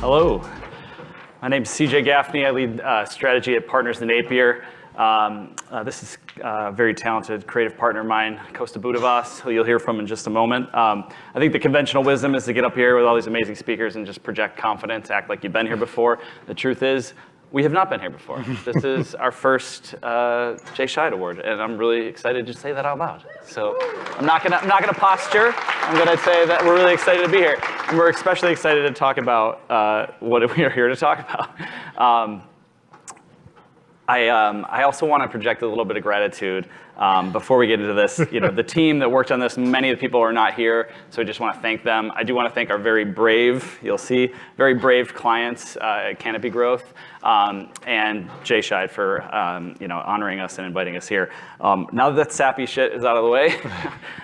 Hello, my name's CJ Gaffney. I lead strategy at Partners in Napier. This is a very talented creative partner of mine, Costa Budavas, who you'll hear from in just a moment. I think the conventional wisdom is to get up here with all these amazing speakers and just project confidence, act like you've been here before. The truth is, we have not been here before. This is our first Jay Chiat Award, and I'm really excited to say that out loud. So I'm not gonna posture. I'm gonna say that we're really excited to be here, and we're especially excited to talk about what we are here to talk about. I also want to project a little bit of gratitude before we get into this. The team that worked on this, many of the people are not here, so I just want to thank them. I do want to thank our very brave, you'll see, very brave clients at Canopy Growth, and Jay Chiat for honoring us and inviting us here. Now that sappy shit is out of the way,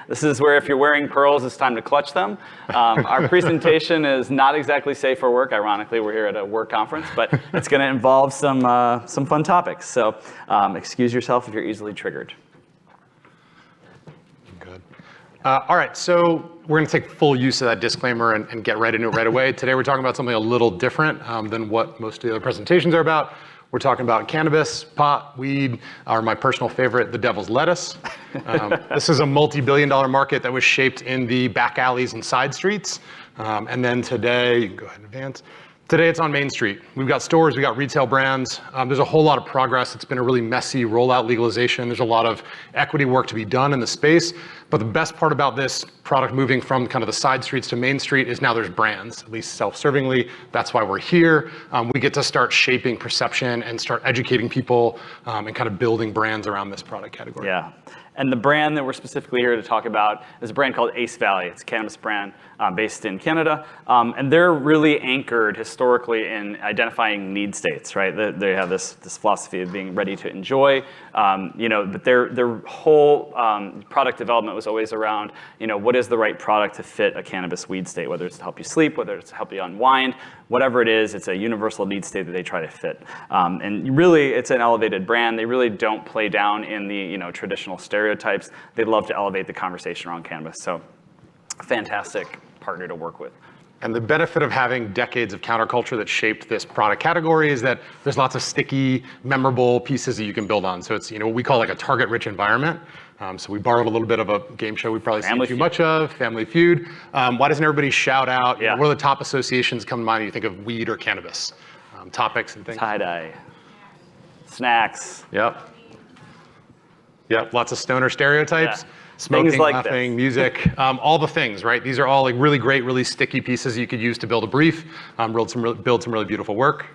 this is where if you're wearing pearls, it's time to clutch them. Our presentation is not exactly safe for work. Ironically, we're here at a work conference, but it's going to involve some fun topics. So excuse yourself if you're easily triggered. Good. All right, so we're going to take full use of that disclaimer and get right into it right away. Today we're talking about something a little different than what most of the other presentations are about. We're talking about cannabis, pot, weed, or my personal favorite, the devil's lettuce. This is a multi-billion-dollar market that was shaped in the back alleys and side streets. And then today, you can go ahead and advance. Today it's on Main Street. We've got stores, we've got retail brands. There's a whole lot of progress. It's been a really messy rollout legalization. There's a lot of equity work to be done in the space. But the best part about this product moving from kind of the side streets to Main Street is now there's brands, at least self-servingly. That's why we're here. We get to start shaping perception and start educating people and kind of building brands around this product category. Yeah. And the brand that we're specifically here to talk about is a brand called Ace Valley. It's a cannabis brand based in Canada. And they're really anchored historically in identifying need states, right? They have this philosophy of being ready to enjoy, but their whole product development was always around, what is the right product to fit a cannabis weed state, whether it's to help you sleep, whether it's to help you unwind, whatever it is, it's a universal need state that they try to fit. And really, it's an elevated brand. They really don't play down in the traditional stereotypes. They love to elevate the conversation around cannabis. So, fantastic partner to work with. And the benefit of having decades of counterculture that shaped this product category is that there's lots of sticky, memorable pieces that you can build on. So it's what we call like a target-rich environment. So we borrowed a little bit of a game show we probably see too much of, Family Feud. Why doesn't everybody shout out? What are the top associations come to mind when you think of weed or cannabis? Topics and things. Tie-dye. Snacks. Yep, lots of stoner stereotypes. Yeah. Smoking, like laughing, music, all the things, right? These are all like really great, really sticky pieces you could use to build a brief, build some really beautiful work.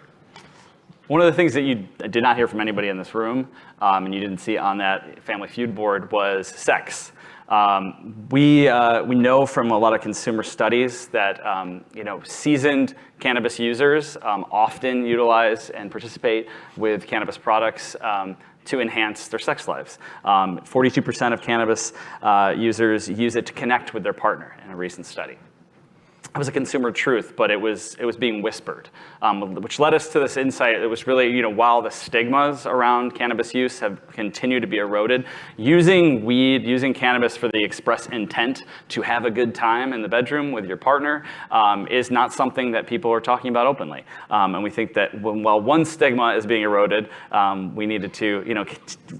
One of the things that you did not hear from anybody in this room, and you didn't see on that Family Feud board, was sex. We know from a lot of consumer studies that seasoned cannabis users often utilize and participate with cannabis products to enhance their sex lives. 42% of cannabis users use it to connect with their partner in a recent study. It was a consumer truth, but it was being whispered, which led us to this insight. It was really, while the stigmas around cannabis use have continued to be eroded, using weed, using cannabis for the express intent to have a good time in the bedroom with your partner is not something that people are talking about openly. And we think that while one stigma is being eroded, we needed to,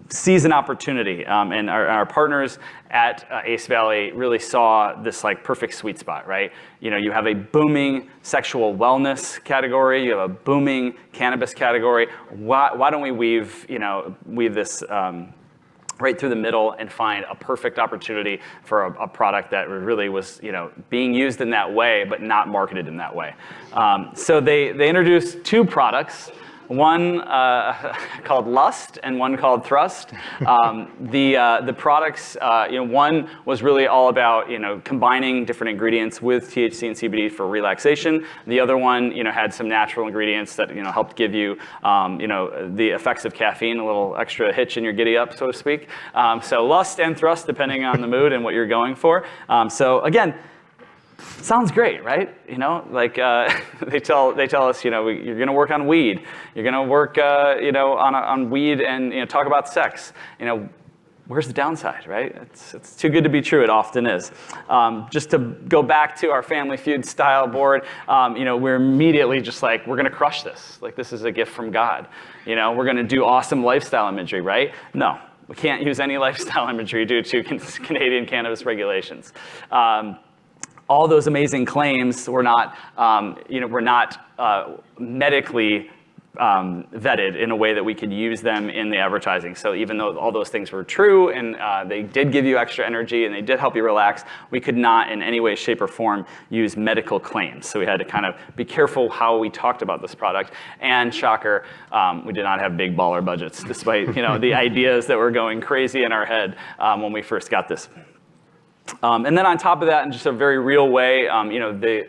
seize an opportunity. And our partners at Ace Valley really saw this like perfect sweet spot, right? You have a booming sexual wellness category, you have a booming cannabis category. Why don't we weave this right through the middle and find a perfect opportunity for a product that really was being used in that way, but not marketed in that way. So they introduced two products. One called Lust and one called Thrust. The products, one was really all about combining different ingredients with THC and CBD for relaxation. The other one had some natural ingredients that helped give you the effects of caffeine, a little extra hitch in your giddy up, so to speak. So Lust and Thrust, depending on the mood and what you're going for. So again, sounds great, right? They tell us, you're going to work on weed. You're going to work, on weed and talk about sex. where's the downside, right? It's too good to be true. It often is. Just to go back to our Family Feud style board, we're immediately just like, we're going to crush this. Like, this is a gift from God. We're going to do awesome lifestyle imagery, right? No, we can't use any lifestyle imagery due to Canadian cannabis regulations. All those amazing claims were not, medically vetted in a way that we could use them in the advertising. So even though all those things were true and they did give you extra energy and they did help you relax, we could not in any way, shape, or form use medical claims. So we had to kind of be careful how we talked about this product. And shocker, we did not have big baller budgets, despite the ideas that were going crazy in our head when we first got this. And then on top of that, in just a very real way, the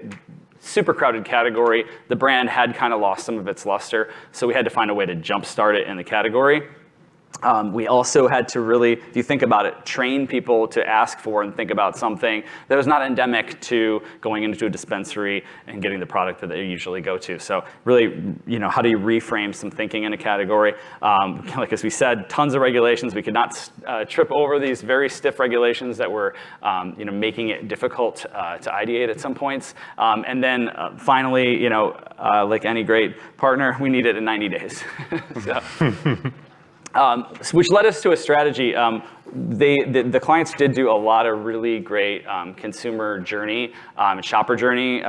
super crowded category, the brand had kind of lost some of its luster, so we had to find a way to jumpstart it in the category. We also had to really, if you think about it, train people to ask for and think about something that was not endemic to going into a dispensary and getting the product that they usually go to. So really, how do you reframe some thinking in a category? Like as we said, tons of regulations. We could not trip over these very stiff regulations that were making it difficult to ideate at some points. And then finally, like any great partner, we need it in 90 days. Which led us to a strategy. The clients did do a lot of really great consumer journey, shopper journey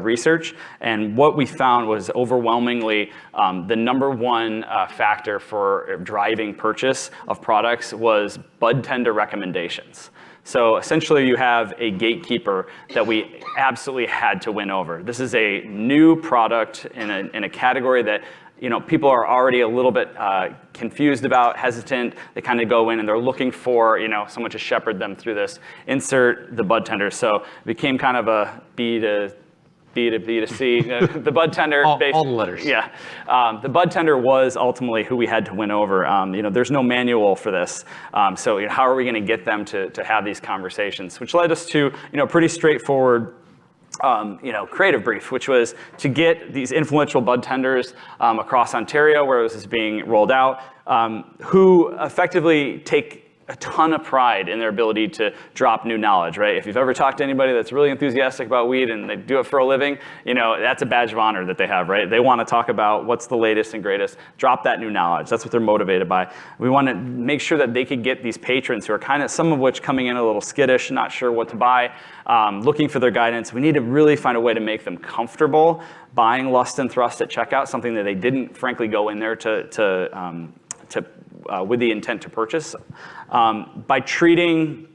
research, and what we found was overwhelmingly the number one factor for driving purchase of products was bud tender recommendations. So essentially you have a gatekeeper that we absolutely had to win over. This is a new product in a category that people are already a little bit confused about, hesitant. They kind of go in and they're looking for, someone to shepherd them through this. Insert the bud tender. So it became kind of a B to C. The bud tender. All the letters. Yeah. The bud tender was ultimately who we had to win over. There's no manual for this. So how are we going to get them to have these conversations? Which led us to, pretty straightforward creative brief, which was to get these influential bud tenders across Ontario, where this is being rolled out, who effectively take a ton of pride in their ability to drop new knowledge, right? If you've ever talked to anybody that's really enthusiastic about weed and they do it for a living, that's a badge of honor that they have, right? They want to talk about what's the latest and greatest, drop that new knowledge. That's what they're motivated by. We want to make sure that they could get these patrons who are kind of, some of which coming in a little skittish, not sure what to buy, looking for their guidance. We need to really find a way to make them comfortable buying Lust and Thrust at checkout, something that they didn't frankly go in there with the intent to purchase, by treating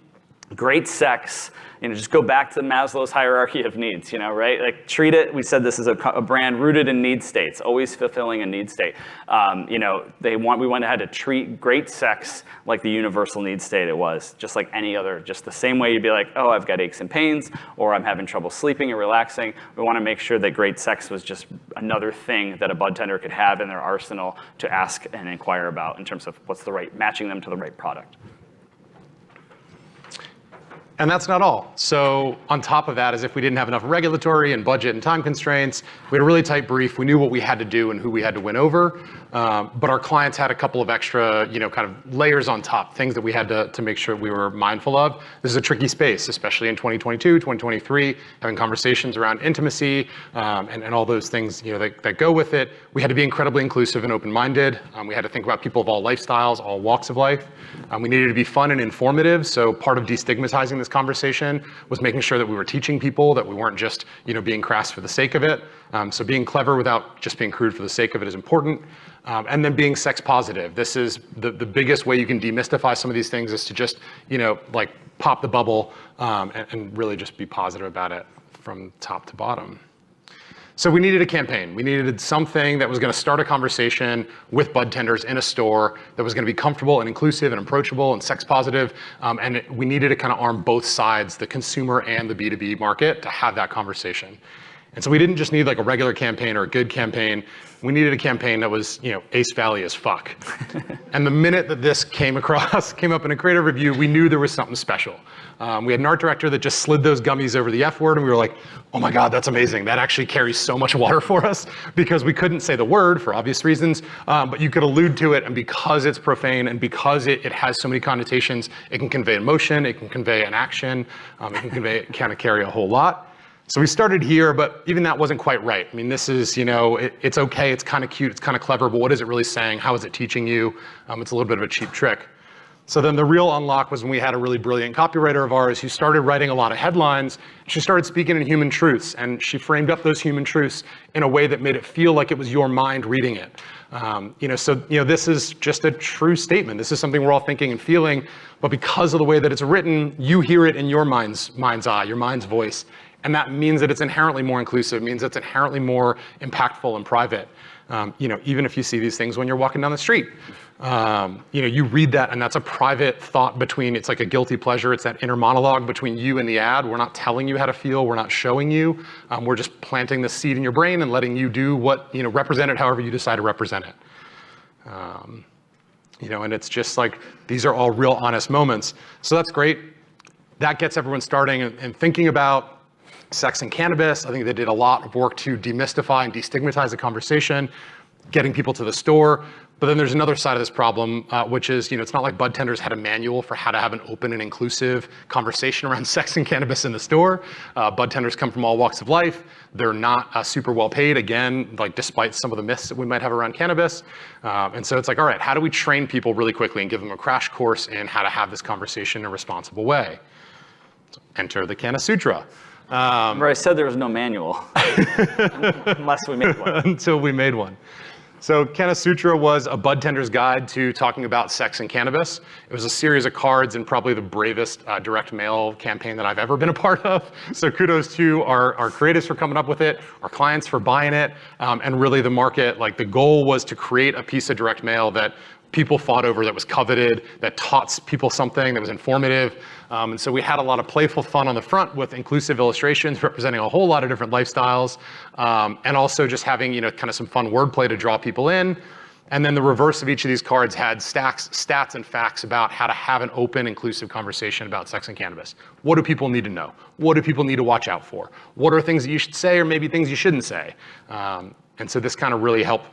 great sex, just go back to Maslow's hierarchy of needs, right? Like treat it, we said this is a brand rooted in need states, always fulfilling a need state. We went ahead to treat great sex like the universal need state it was, just like any other, just the same way you'd be like, oh, I've got aches and pains, or I'm having trouble sleeping and relaxing. We want to make sure that great sex was just another thing that a bud tender could have in their arsenal to ask and inquire about in terms of matching them to the right product. And that's not all. So on top of that, as if we didn't have enough regulatory and budget and time constraints, we had a really tight brief. We knew what we had to do and who we had to win over. But our clients had a couple of extra, kind of layers on top, things that we had to make sure we were mindful of. This is a tricky space, especially in 2022, 2023, having conversations around intimacy and all those things that go with it. We had to be incredibly inclusive and open-minded. We had to think about people of all lifestyles, all walks of life. We needed to be fun and informative. So part of destigmatizing this conversation was making sure that we were teaching people, that we weren't just being crass for the sake of it. So being clever without just being crude for the sake of it is important. And then being sex positive. This is the biggest way you can demystify some of these things is to just, like pop the bubble and really just be positive about it from top to bottom. So we needed a campaign. We needed something that was going to start a conversation with bud tenders in a store that was going to be comfortable and inclusive and approachable and sex positive. And we needed to kind of arm both sides, the consumer and the B2B market, to have that conversation. And so we didn't just need like a regular campaign or a good campaign. We needed a campaign that was, Ace Valley as fuck. And the minute that this came up in a creative review, we knew there was something special. We had an art director that just slid those gummies over the F word, and we were like, oh my God, that's amazing. That actually carries so much water for us, because we couldn't say the word for obvious reasons, but you could allude to it, and because it's profane and because it has so many connotations, it can convey emotion, it can convey an action, it can carry a whole lot. So we started here, but even that wasn't quite right. I mean, this is, it's okay, it's kind of cute, it's kind of clever, but what is it really saying? How is it teaching you? It's a little bit of a cheap trick. So then the real unlock was when we had a really brilliant copywriter of ours who started writing a lot of headlines. She started speaking in human truths, and she framed up those human truths in a way that made it feel like it was your mind reading it. This is just a true statement. This is something we're all thinking and feeling, but because of the way that it's written, you hear it in your mind's eye, your mind's voice. And that means that it's inherently more inclusive, means it's inherently more impactful and private. Even if you see these things when you're walking down the street, you read that, and that's a private thought it's like a guilty pleasure. It's that inner monologue between you and the ad. We're not telling you how to feel. We're not showing you. We're just planting the seed in your brain and letting you do what, represent it however you decide to represent it. And it's just like, these are all real honest moments. So that's great. That gets everyone starting and thinking about sex and cannabis. I think they did a lot of work to demystify and destigmatize the conversation, getting people to the store. But then there's another side of this problem, which is, it's not like bud tenders had a manual for how to have an open and inclusive conversation around sex and cannabis in the store. Bud tenders come from all walks of life. They're not super well paid, again, like despite some of the myths that we might have around cannabis. And so it's like, all right, how do we train people really quickly and give them a crash course in how to have this conversation in a responsible way? So enter the Kana Sutra. Where I said there was no manual, unless we made one. Until we made one. So Kana Sutra was a bud tender's guide to talking about sex and cannabis. It was a series of cards and probably the bravest direct mail campaign that I've ever been a part of. So kudos to our creatives for coming up with it, our clients for buying it, and really the market. Like, the goal was to create a piece of direct mail that people fought over, that was coveted, that taught people something, that was informative. And so we had a lot of playful fun on the front with inclusive illustrations representing a whole lot of different lifestyles, and also just having, kind of some fun wordplay to draw people in. And then the reverse of each of these cards had stats and facts about how to have an open, inclusive conversation about sex and cannabis. What do people need to know? What do people need to watch out for? What are things that you should say, or maybe things you shouldn't say? And so this kind of really helped,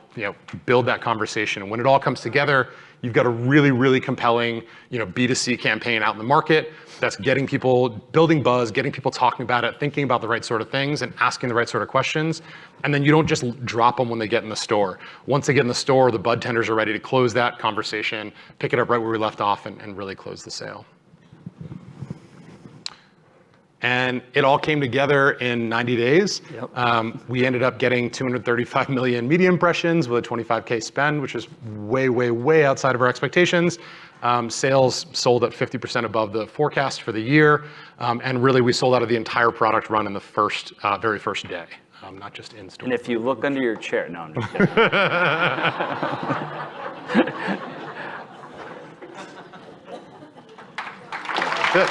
build that conversation. And when it all comes together, you've got a really, really compelling, B2C campaign out in the market that's getting people, building buzz, getting people talking about it, thinking about the right sort of things, and asking the right sort of questions. And then you don't just drop them when they get in the store. Once they get in the store, the bud tenders are ready to close that conversation, pick it up right where we left off, and really close the sale. And it all came together in 90 days. Yep. We ended up getting 235 million media impressions with a 25K spend, which is way, way, way outside of our expectations. Sales sold at 50% above the forecast for the year. And really, we sold out of the entire product run in the very first day, not just in store. And if you look under your chair, no, I'm just kidding. Good.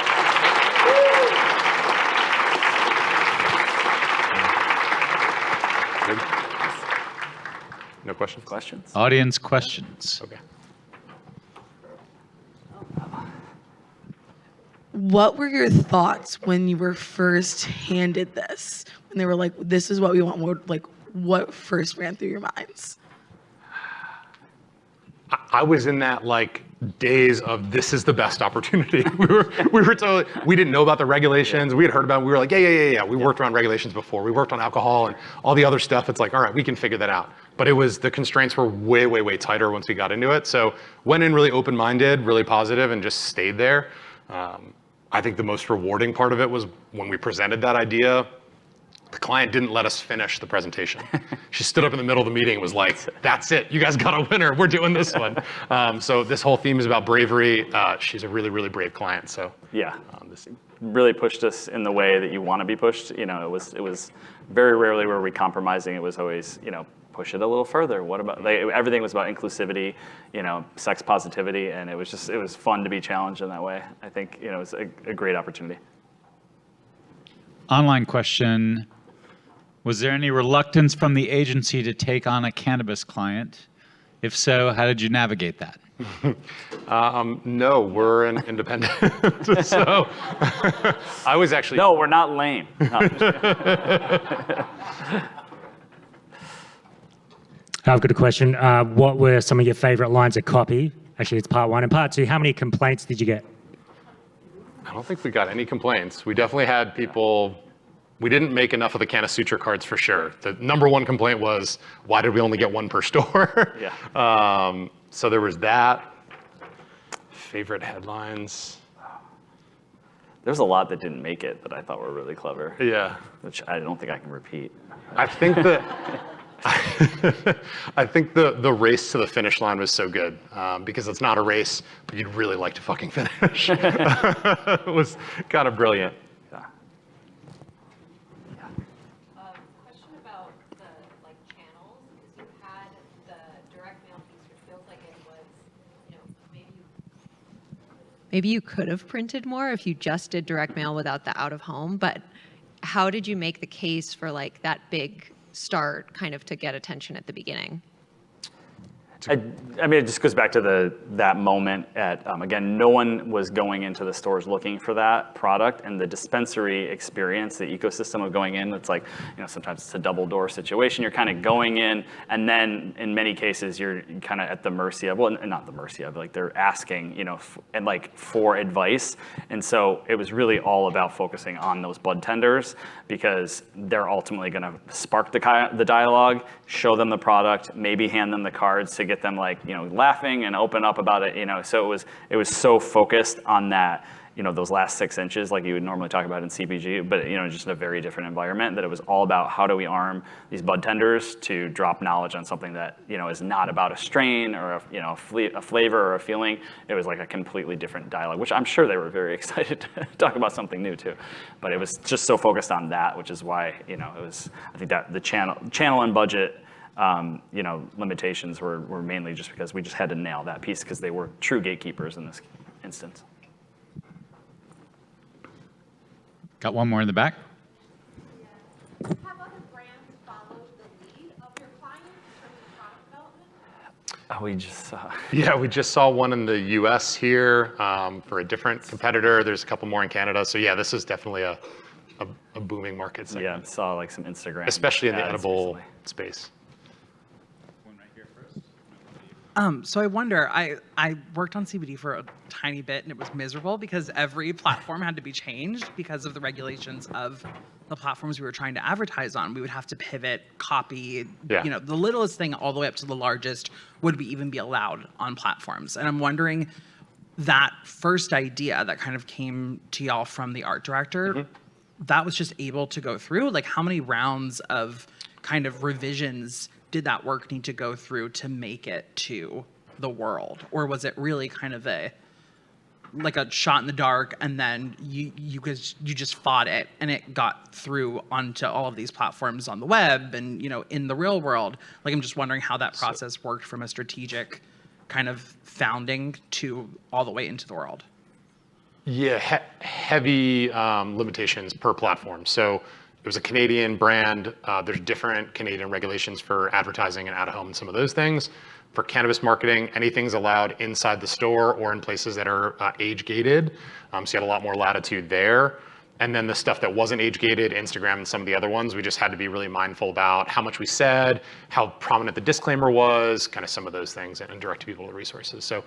No questions? Questions? Audience questions. Okay. What were your thoughts when you were first handed this? When they were like, this is what we want, what first ran through your minds? I was in that days of, this is the best opportunity. We didn't know about the regulations. We had heard about them. We were like, yeah. We worked around regulations before. We worked on alcohol and all the other stuff. It's like, all right, we can figure that out. But the constraints were way, way, way tighter once we got into it. So went in really open-minded, really positive, and just stayed there. I think the most rewarding part of it was when we presented that idea, the client didn't let us finish the presentation. She stood up in the middle of the meeting and was like, that's it. You guys got a winner. We're doing this one. So this whole theme is about bravery. She's a really, really brave client. So yeah, this really pushed us in the way that you want to be pushed. It was very rarely were we compromising. It was always, push it a little further. What about, everything was about inclusivity, sex positivity. And it was fun to be challenged in that way. I think, it was a great opportunity. Online question. Was there any reluctance from the agency to take on a cannabis client? If so, how did you navigate that? No, we're an independent. So I was actually. No, we're not lame. No. I've got a question. What were some of your favorite lines of copy? Actually, it's part one. And part two, how many complaints did you get? I don't think we got any complaints. We definitely had people. We didn't make enough of the Canna Sutra cards for sure. The number one complaint was, why did we only get one per store? Yeah. So there was that. Favorite headlines. There's a lot that didn't make it that I thought were really clever. Yeah. Which I don't think I can repeat. I think that. I think the race to the finish line was so good because it's not a race, but you'd really like to fucking finish. It was kind of brilliant. Yeah. Question about the channels, because you had the direct mail piece, which feels like it was, maybe you could have printed more if you just did direct mail without the out of home. But how did you make the case for that big start kind of to get attention at the beginning? I mean, it just goes back to that moment at, again, no one was going into the stores looking for that product, and the dispensary experience, the ecosystem of going in, it's like, sometimes it's a double door situation. You're kind of going in, and then in many cases, you're kind of at the mercy of, well, not the mercy of, they're asking, for advice. And so it was really all about focusing on those bud tenders, because they're ultimately going to spark the dialogue, show them the product, maybe hand them the cards to get them laughing and open up about it. So it was so focused on that, those last 6 inches like you would normally talk about in CPG, but just in a very different environment, that it was all about how do we arm these bud tenders to drop knowledge on something that is not about a strain or a flavor or a feeling. It was like a completely different dialogue, which I'm sure they were very excited to talk about something new too. But it was just so focused on that, which is why it was, I think that the channel and budget limitations were mainly just because we just had to nail that piece because they were true gatekeepers in this instance. Got one more in the back. Have other brands followed the lead of your clients in terms of product development? Oh, we just saw. Yeah, we just saw one in the US here for a different competitor. There's a couple more in Canada. So yeah, this is definitely a booming market segment. Yeah, saw some Instagram. Especially in the ads edible recently. space. One right here first. So I wonder, I worked on CBD for a tiny bit and it was miserable because every platform had to be changed because of the regulations of the platforms we were trying to advertise on. We would have to pivot, copy, Yeah. The littlest thing all the way up to the largest would we even be allowed on platforms. And I'm wondering, that first idea that kind of came to y'all from the art director, that was just able to go through? How many rounds of kind of revisions did that work need to go through to make it to the world? Or was it really kind of a shot in the dark and then you just fought it and it got through onto all of these platforms on the web and, in the real world? I'm just wondering how that process worked from a strategic kind of founding to all the way into the world. Yeah, heavy limitations per platform. So it was a Canadian brand. There's different Canadian regulations for advertising and out-of-home and some of those things. For cannabis marketing, anything's allowed inside the store or in places that are age-gated. So you had a lot more latitude there. And then the stuff that wasn't age-gated, Instagram and some of the other ones, we just had to be really mindful about how much we said, how prominent the disclaimer was, kind of some of those things, and direct people to resources. So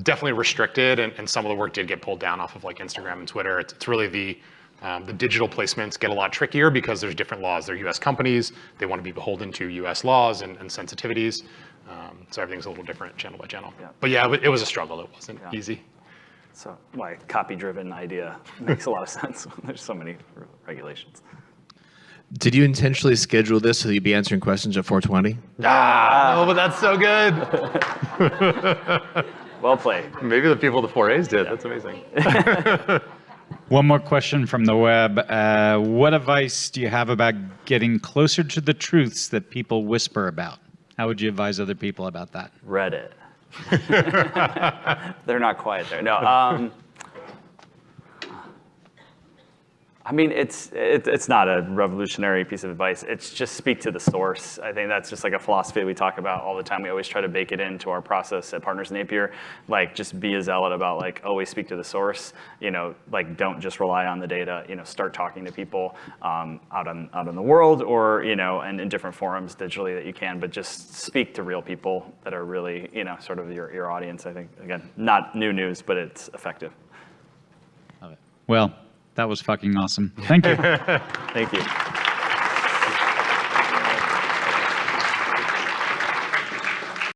definitely restricted, and some of the work did get pulled down off of Instagram and Twitter. It's really the digital placements get a lot trickier because there's different laws. They're US companies. They want to be beholden to US laws and sensitivities. So everything's a little different channel by channel. Yeah. But yeah, it was a struggle. It wasn't easy. So my copy-driven idea makes a lot of sense. There's so many regulations. Did you intentionally schedule this so you'd be answering questions at 4:20? Oh, but that's so good. Well played. Maybe the people at the 4As did. That's amazing. One more question from the web. What advice do you have about getting closer to the truths that people whisper about? How would you advise other people about that? Reddit. They're not quiet there. No. I mean, it's not a revolutionary piece of advice. It's just speak to the source. I think that's just like a philosophy we talk about all the time. We always try to bake it into our process at Partners Napier. Like, just be a zealot about like always speak to the source. Like don't just rely on the data. Start talking to people out in the world, or and in different forums digitally that you can. But just speak to real people that are really sort of your audience. I think, again, not new news, but it's effective. Love it. Well, that was fucking awesome. Thank you. Thank you.